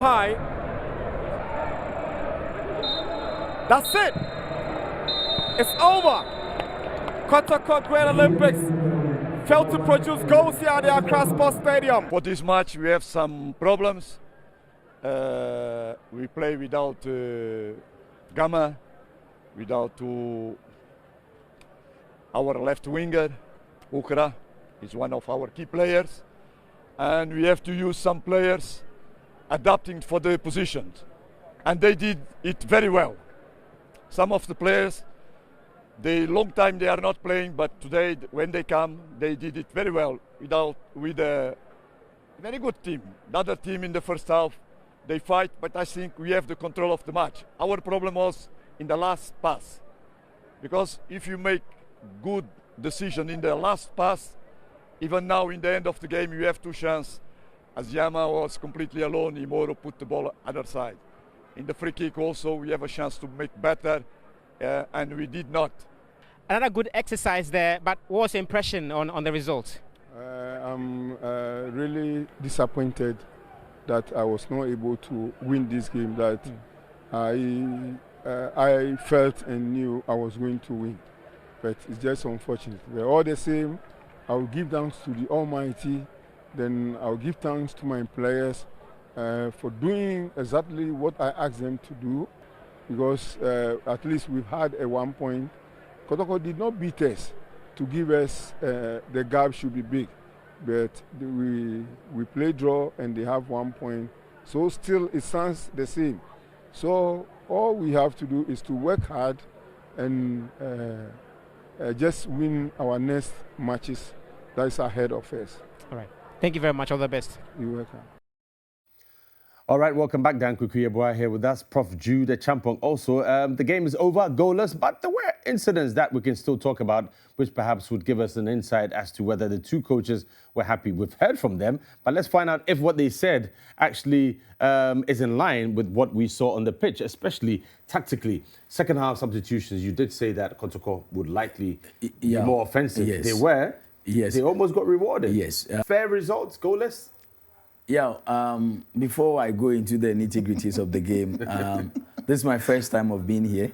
High. That's it. It's over. Kotoko Great Olympics failed to produce goals here at the Accra Sports Stadium. For this match, we have some problems. We play without Gama, without our left winger, Ankrah, is one of our key players. And we have to use some players adapting for the positions. And they did it very well. Some of the players, long time they are not playing, but today when they come, they did it very well with a very good team. Another team in the first half, they fight, but I think we have the control of the match. Our problem was in the last pass, because if you make good decision in the last pass, even now in the end of the game, you have two chances. As Yama was completely alone, Imoro put the ball other side. In the free kick also, we have a chance to make better, and we did not. Another good exercise there, but what was your impression on the result? I'm really disappointed that I was not able to win this game that I felt and knew I was going to win. But it's just unfortunate. But all the same, I will give thanks to the Almighty. Then I'll give thanks to my players for doing exactly what I asked them to do, because at least we've had a 1 point. Kotoko did not beat us to give us the gap should be big, but we play draw and they have 1 point. So still it sounds the same. So all we have to do is to work hard and just win our next matches that is ahead of us. All right. Thank you very much. All the best. You're welcome. All right, welcome back. Dan Kweku Yeboah here with us. Prof. Jude, Acheampong. Also, the game is over, goalless, but there were incidents that we can still talk about, which perhaps would give us an insight as to whether the two coaches were happy. We've heard from them, but let's find out if what they said actually is in line with what we saw on the pitch, especially tactically. Second half substitutions, you did say that Kotoko would likely be more offensive. Yes. They were. Yes. They almost got rewarded. Yes. Fair results, goalless. Yeah, before I go into the nitty-gritties of the game, this is my first time of being here,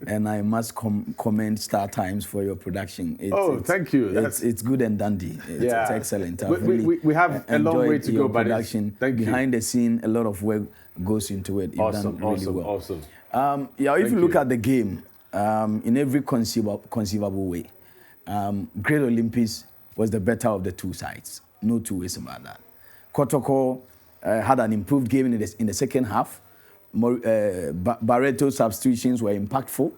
and I must commend Star Times for your production. Thank you. It's good and dandy. It's excellent. We have a long way to go, but production. Behind the scene, a lot of work goes into it. You've done really well. Awesome. If you look at the game, in every conceivable way, Great Olympics was the better of the two sides. No two ways about that. Kotoko had an improved game in the second half. Barreto's substitutions were impactful.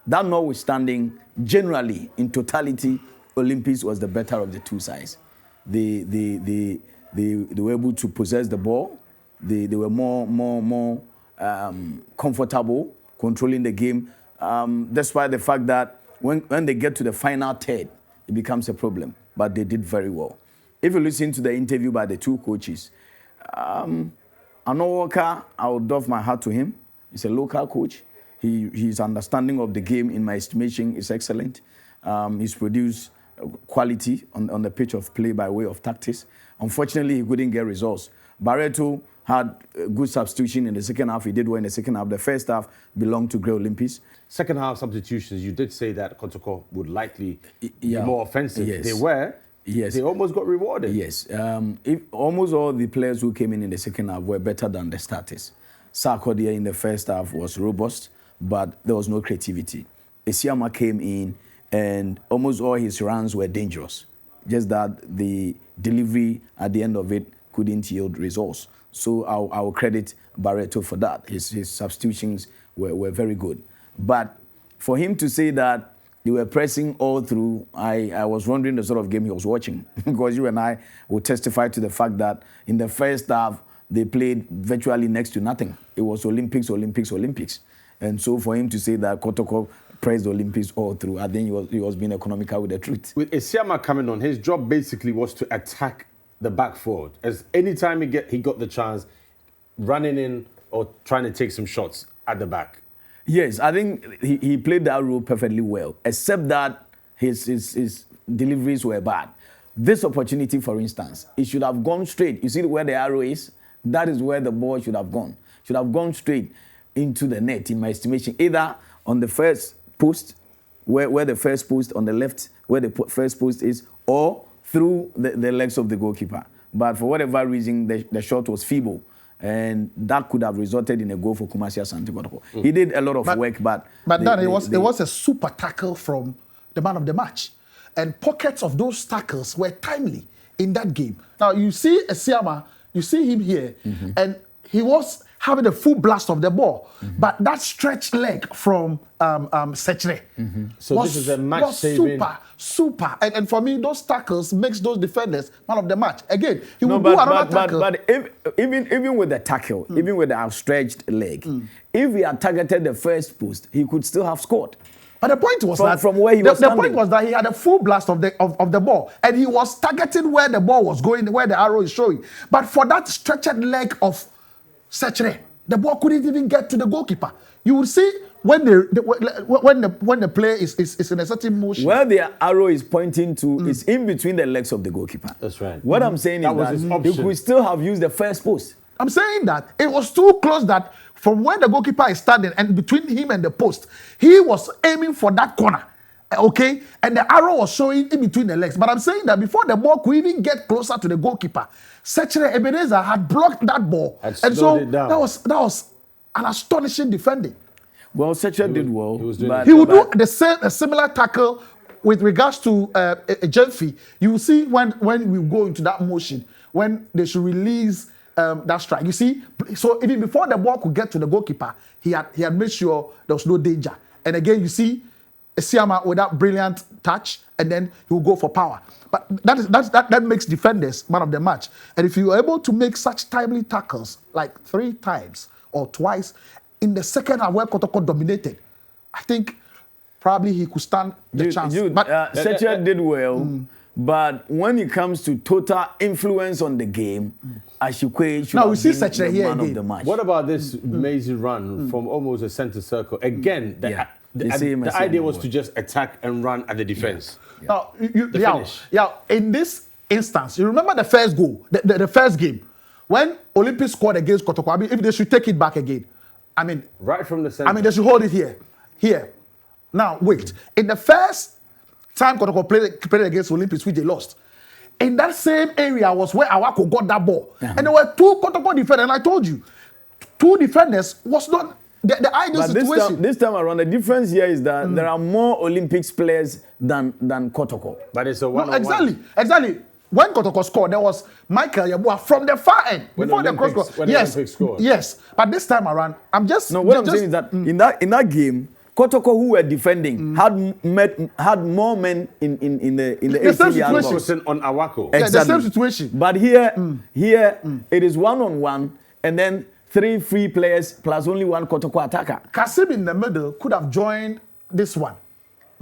That notwithstanding, generally, in totality, Olympics was the better of the two sides. They were able to possess the ball. They were more comfortable controlling the game, despite the fact that when they get to the final third, it becomes a problem. But they did very well. If you listen to the interview by the two coaches, Ano Walker, I would doff my hat to him. He's a local coach. His understanding of the game, in my estimation, is excellent. He's produced quality on the pitch of play by way of tactics. Unfortunately, he couldn't get results. Barreto had a good substitution in the second half. He did well in the second half. The first half belonged to Great Olympics. Second half substitutions, you did say that Kotoko would likely be more offensive. Yes. They were. Yes. They almost got rewarded. Yes. Almost all the players who came in the second half were better than the starters. Sarkodie in the first half was robust, but there was no creativity. Esiama came in, and almost all his runs were dangerous. Just that the delivery at the end of it couldn't yield results. So I will credit Barreto for that. His substitutions were very good. But for him to say that they were pressing all through, I was wondering the sort of game he was watching. Because you and I will testify to the fact that in the first half, they played virtually next to nothing. It was Olympics. And so for him to say that Kotoko pressed the Olympics all through, I think he was being economical with the truth. With Esiama coming on, his job basically was to attack the back forward. As any time he got the chance, running in or trying to take some shots at the back. Yes, I think he played that role perfectly well, except that his deliveries were bad. This opportunity, for instance, it should have gone straight. You see where the arrow is? that is where the ball should have gone. Should have gone straight into the net, in my estimation, either on the first post, where the first post on the left, where the first post is, or through the legs of the goalkeeper. But for whatever reason, the shot was feeble. And that could have resulted in a goal for Kumasi Asante Kotoko. He did a lot of work, but it was a super tackle from the man of the match. And pockets of those tackles were timely in that game. Now, you see Acheampong, you see him here, and he was having a full blast of the ball. But that stretched leg from Sechere So this is a match-saving... super. And for me, those tackles makes those defenders man of the match. Again, he will do another tackle. But even with the tackle, even with the outstretched leg, if he had targeted the first post, he could still have scored. But the point was from where he was the point was that he had a full blast of the ball, and he was targeting where the ball was going, where the arrow is showing. But for that stretched leg of Sechere, the ball couldn't even get to the goalkeeper. You will see when the player is in a certain motion. Where the arrow is pointing to is in between the legs of the goalkeeper. That's right. What I'm saying is that he could still have used the first post. I'm saying that it was too close that from where the goalkeeper is standing and between him and the post, he was aiming for that corner. Okay? And the arrow was showing in between the legs. But I'm saying that before the ball could even get closer to the goalkeeper, Sechere Ebenezer had blocked that ball. And so that was an astonishing defending. Well, Sechere did well. He would do a similar tackle with regards to Jemfi. You will see when we go into that motion, when they should release that strike. You see, so even before the ball could get to the goalkeeper, he had made sure there was no danger. And again, you see Acheampong with that brilliant touch, and then he will go for power. But that makes defenders man of the match. And if you are able to make such timely tackles, like 3 times or twice, in the second half where Kotoko dominated, I think probably he could stand the chance. But Sechere did well, but when it comes to total influence on the game, Ashikwe should have been the man of the match. What about this amazing run from almost a center circle? Again, the idea was to just attack and run at the defense. Now, in this instance, you remember the first goal, the first game, when Olympics scored against Kotoko. I mean, if they should take it back again, I mean, right from the center. I mean, they should hold it here. Now, wait. In the first time Kotoko played against Olympics, which they lost, in that same area was where Awako got that ball. And there were 2 Kotoko defenders, and I told you, 2 defenders was not the ideal situation. This time around, the difference here is that there are more Olympics players than Kotoko. But it's a one-on-one. Exactly. When Kotoko scored, there was Kweku Yeboah from the far end before the cross goal. Olympics scored. Yes, but this time around, I'm saying is that in that game, Kotoko, who were defending, had more men in the 18-yard box on Awako. Exactly. The same situation. But here it is one-on-one, and then 3 free players plus only 1 Kotoko attacker. Kasim in the middle could have joined this one.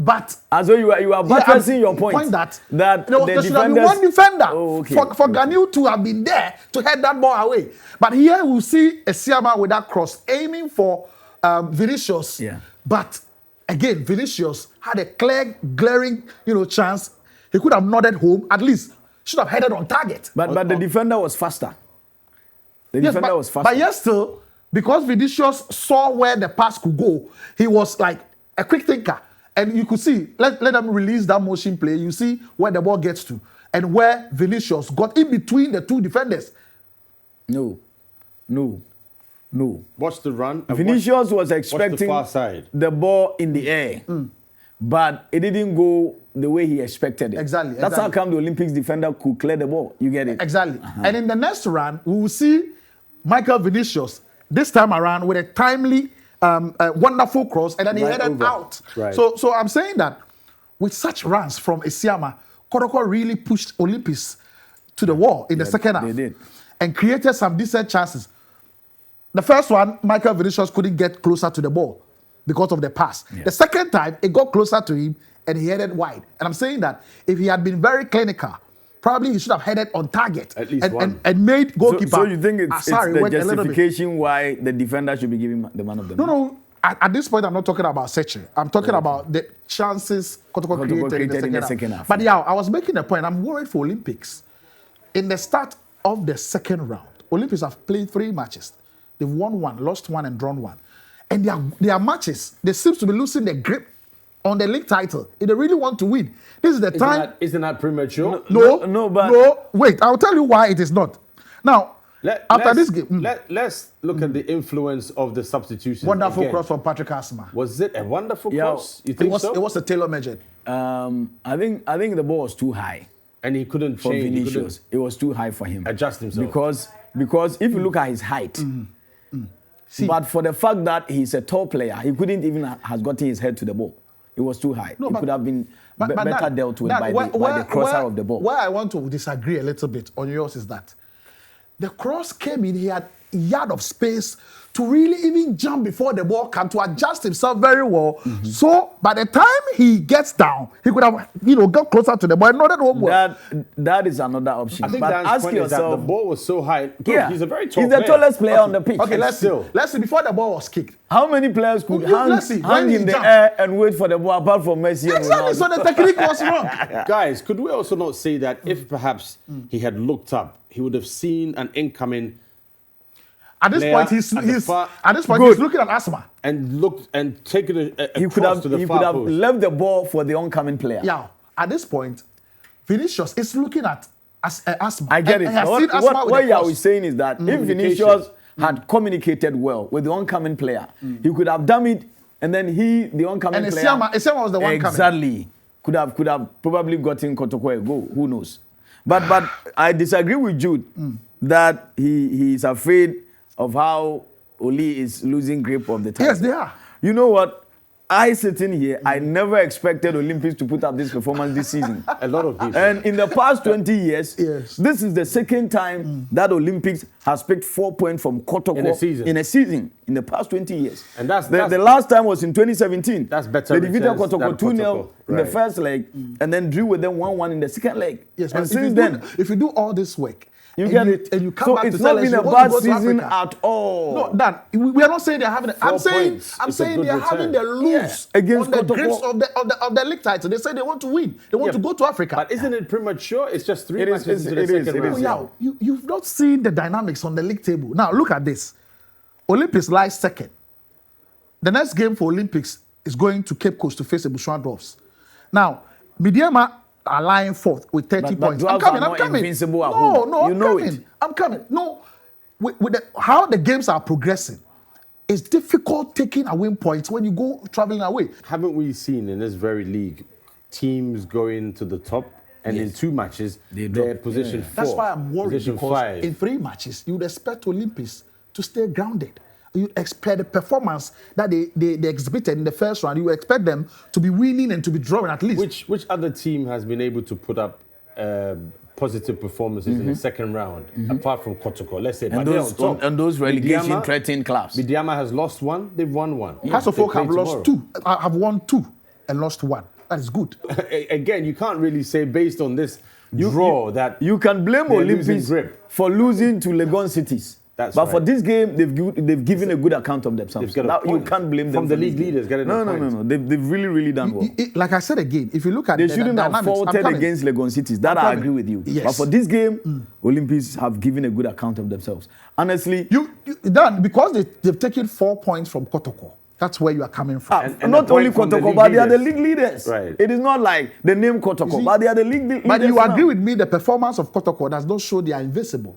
But as though you are buttressing your point that there should have been 1 defender for Ganil to have been there to head that ball away. But here we'll see Acheampong with that cross aiming for Vinicius. Yeah. But again, Vinicius had a clear, glaring, chance. He could have nodded home. At least should have headed on target. But the defender was faster. But yes, still, because Vinicius saw where the pass could go, he was like a quick thinker. And you could see, let them release that motion play. You see where the ball gets to and where Vinicius got in between the 2 defenders. No. Watch the run. Vinicius was expecting the far side. The ball in the air, but it didn't go the way he expected it. Exactly. That's how come the Olympics defender could clear the ball. You get it? Exactly. And in the next run, we will see Michael Vinicius this time around with a timely, wonderful cross, and then he headed out. Right. So I'm saying that with such runs from Acheampong, Kotoko really pushed Olympics to the wall in the second half. They did. And created some decent chances. The first one, Michael Vinicius couldn't get closer to the ball because of the pass. Yeah. The second time, it got closer to him and he headed wide. And I'm saying that if he had been very clinical, probably he should have headed on target at least and made goalkeeper. So you think it's the justification why the defender should be given the man of the match? No. At this point, I'm not talking about Sechere. I'm talking about the chances Kotoko created in the second half. But I was making a point. I'm worried for Olympics. In the start of the second round, Olympics have played 3 matches. They've won 1, lost 1, and drawn 1. And their matches, they seem to be losing their grip on the league title. If they really want to win, this is the time. Isn't that premature? No, wait, I'll tell you why it is not. Now, after this game. Let's look at the influence of the substitutions. Wonderful again. cross from Patrick Asma. Was it a wonderful cross? You think so? It was a tailor-made. I think the ball was too high. And he couldn't for change. Vinicius. It was too high for him. Adjust himself. Because if you look at his height, but for the fact that he's a tall player, he couldn't even has gotten his head to the ball. It was too high. It could have been better dealt with by the crosser of the ball. Where I want to disagree a little bit on yours is that the cross came in, he had a yard of space to really even jump before the ball came, to adjust himself very well. So by the time he gets down, he could have, got closer to the ball. No, that won't work. That is another option. I think but Dan's ask point yourself, is that the ball was so high. Yeah, he's a very tall player. He's the tallest player on the pitch. Okay, let's see. Before the ball was kicked, how many players could hang in the air and wait for the ball apart from Messi? Exactly, so the technique was wrong. Guys, could we also not say that if perhaps he had looked up, he would have seen an incoming at this point, he's looking at Asma and looked and taken he could have left the ball for the oncoming player. Yeah, at this point, Vinicius is looking at Asma. I get it. What you are saying is that if Vinicius had communicated well with the oncoming player, he could have done it, and then the oncoming player, Acheampong was the one exactly could have probably gotten Kotoko a goal. Who knows? But I disagree with Jude that he is afraid of how Oli is losing grip of the title. Yes, they are. You know what? I sitting here, I never expected Olympics to put up this performance this season. A lot of people. And in the past 20 years, this is the second time that Olympics has picked 4 points from Kotoko in a season. In the past 20 years. And that's the last time was in 2017. That's better. They defeated Kotoko 2-0 in the first leg and then drew with them 1-1 in the second leg. Yes, and since then, if you do all this work, you get it. And you come back it's not been a bad season at all. No, Dan, we are not saying they're having. I'm saying they're having the lose against on the grips of the league title. They say they want to win. They want to go to Africa. But isn't it premature? It's just 3 matches into the second round. Yeah, you've not seen the dynamics on the league table. Now look at this. Olympics lies second. The next game for Olympics is going to Cape Coast to face the Bushwan Dwarfs. Now, Midiama are lying fourth with 30 points. I'm coming. Invincible at home. No, I'm coming. No, with how the games are progressing, it's difficult taking away points when you go traveling away. Haven't we seen in this very league teams going to the top and in 2 matches they're position 4? That's why I'm worried because 5. in 3 matches you would expect Olympics to stay grounded. You expect the performance that they exhibited in the first round. You expect them to be winning and to be drawing at least. Which other team has been able to put up positive performances in the second round, apart from Kotoko? Let's say, and those relegation threatening clubs. Midiama has lost 1, they've won 1. Folk have lost 2. Have won 2 and lost 1. That is good. Again, you can't really say based on this draw that you can blame Olympics for losing to Legon Cities. But for this game, they've given a good account of themselves. You can't blame them from the league leaders. No. They've really done well. Like I said again, if you look at they shouldn't have faulted against Legon Cities. That I agree with you. Yes. But for this game, Olympics have given a good account of themselves. Honestly, because they've taken 4 points from Kotoko. That's where you are coming from. And not only Kotoko, but they are the league leaders. Right. It is not like the name Kotoko, but they are the league leaders. But you agree with me, the performance of Kotoko does not show they are invincible.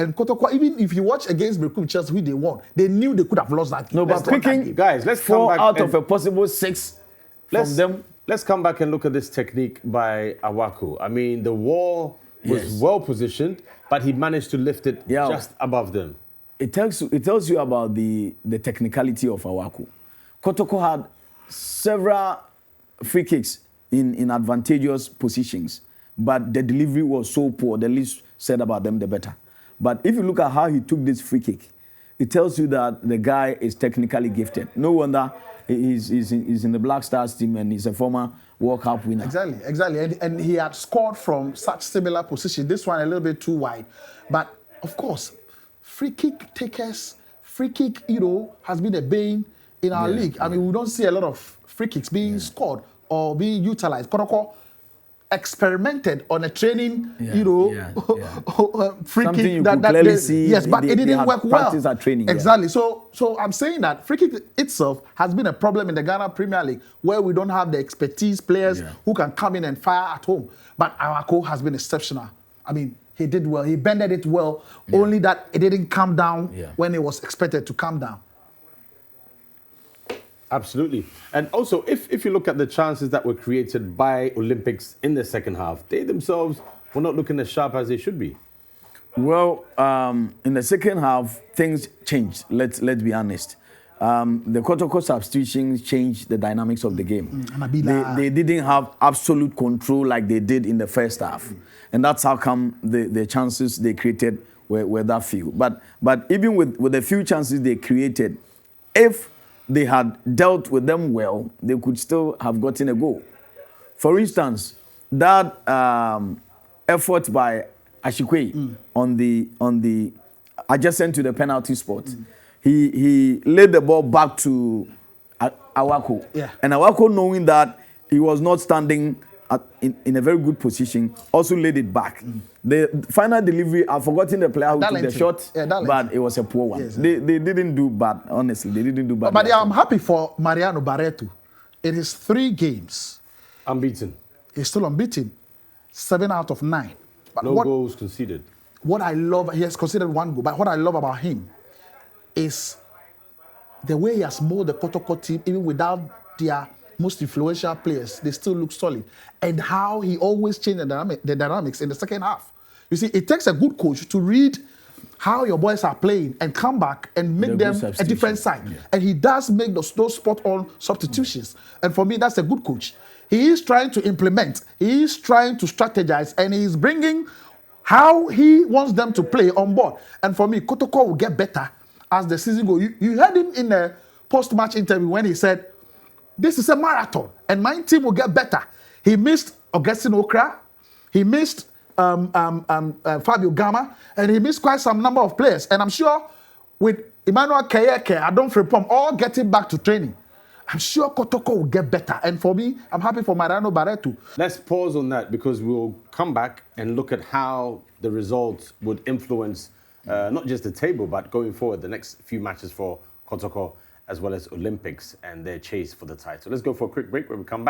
And Kotoko, even if you watch against Berekum Chelsea, who they won, they knew they could have lost that game. No, but picking guys, let's 4 out of a possible 6 from them. Let's come back and look at this technique by Awaku. I mean, the wall was well positioned, but he managed to lift it just above them. It tells you about the technicality of Awaku. Kotoko had several free kicks in advantageous positions, but the delivery was so poor. The least said about them, the better. But if you look at how he took this free kick, it tells you that the guy is technically gifted. No wonder he's in the Black Stars team and he's a former World Cup winner. Exactly. And he had scored from such similar position. This one a little bit too wide. But, of course, free kick takers, has been a bane in our league. I mean, we don't see a lot of free kicks being scored or being utilized. Kotoko, experimented on a training, free Something kick you could clearly see. Yes, but it didn't work well. Practice at training. Exactly. So I'm saying that free kick itself has been a problem in the Ghana Premier League, where we don't have the expertise players who can come in and fire at home. But our coach has been exceptional. I mean, he did well. He bended it well. Only that it didn't come down when it was expected to come down. Absolutely. And also, if you look at the chances that were created by Olympics in the second half, they themselves were not looking as sharp as they should be. Well, in the second half, things changed. Let's be honest. The Kotoko substitutions changed the dynamics of the game. They didn't have absolute control like they did in the first half. And that's how come the chances they created were that few. But even with the few chances they created, if they had dealt with them well, they could still have gotten a goal. For instance, that effort by Ashikwe on the adjacent to the penalty spot, he laid the ball back to Awako. And Awako, knowing that he was not standing in a very good position, also laid it back. The final delivery, I've forgotten the player who took the shot, but it was a poor one. They didn't do bad, honestly. They didn't do bad. But I'm happy for Mariano Barreto. In his 3 games, unbeaten. He's still unbeaten. 7 out of 9. But no goals conceded. What I love, he has conceded 1 goal, but what I love about him is the way he has molded the Kotoko team, even without their most influential players, they still look solid. And how he always changed the dynamics in the second half. You see, it takes a good coach to read how your boys are playing and come back and make them a different side. And he does make those spot-on substitutions. And for me, that's a good coach. He is trying to implement, he is trying to strategize, and he is bringing how he wants them to play on board. And for me, Kotoko will get better as the season goes. You heard him in a post-match interview when he said, this is a marathon, and my team will get better. He missed Augustine Ankrah, he missed Fabio Gama, and he missed quite some number of players. And I'm sure with Emmanuel Keyeke, Adon Frepom, all getting back to training, I'm sure Kotoko will get better. And for me, I'm happy for Mariano Barreto. Let's pause on that because we'll come back and look at how the results would influence not just the table, but going forward, the next few matches for Kotoko, as well as Olympics and their chase for the title. Let's go for a quick break when we come back.